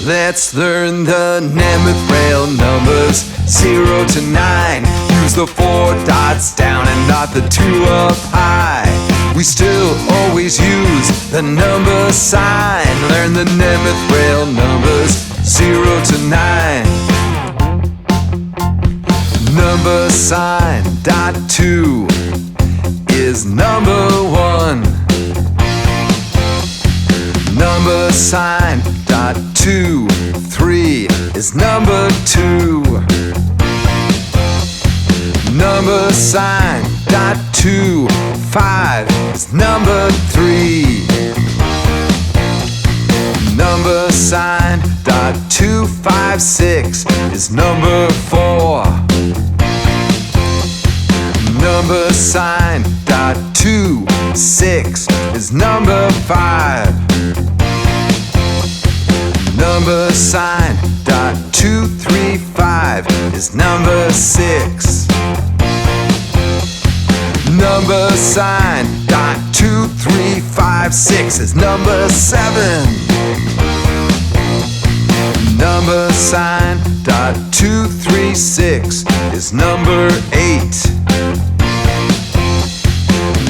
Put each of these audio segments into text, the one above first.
Let's learn the Nemeth rail numbers 0 to 9. Use the 4 dots down and not the 2 up high. We still always use the number sign. Learn the Nemeth rail numbers 0 to 9. Number sign dot 2 is number 1. Number sign dot 2, 3 is number 2. Number sign dot 2, 5 is number 3. Number sign dot 2, 5, 6 is number 4. Number sign dot 2, 6 is number 5. Number sign dot 2, 3, 5 is number 6. Number sign dot 2, 3, 5, 6 is number 7. Number sign dot 2, 3, 6 is number 8.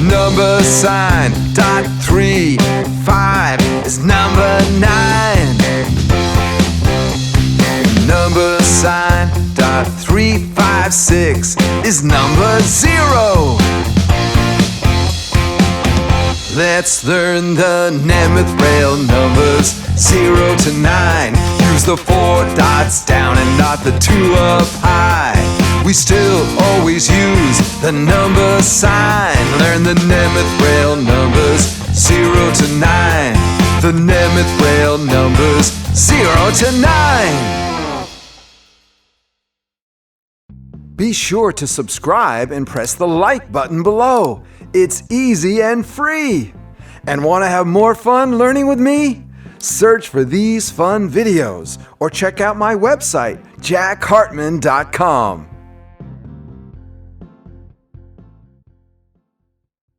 Number sign dot 3, 5 is number 9. Number sign dot 3, 5, 6 is number 0. Let's learn the Nemeth rail numbers 0 to 9. Use the 4 dots down and not the 2 up high. We still always use the number sign. Learn the Nemeth rail numbers 0 to 9. The Nemeth rail numbers 0 to 9. Be sure to subscribe and press the like button below. It's easy and free. And want to have more fun learning with me? Search for these fun videos or check out my website, jackhartman.com.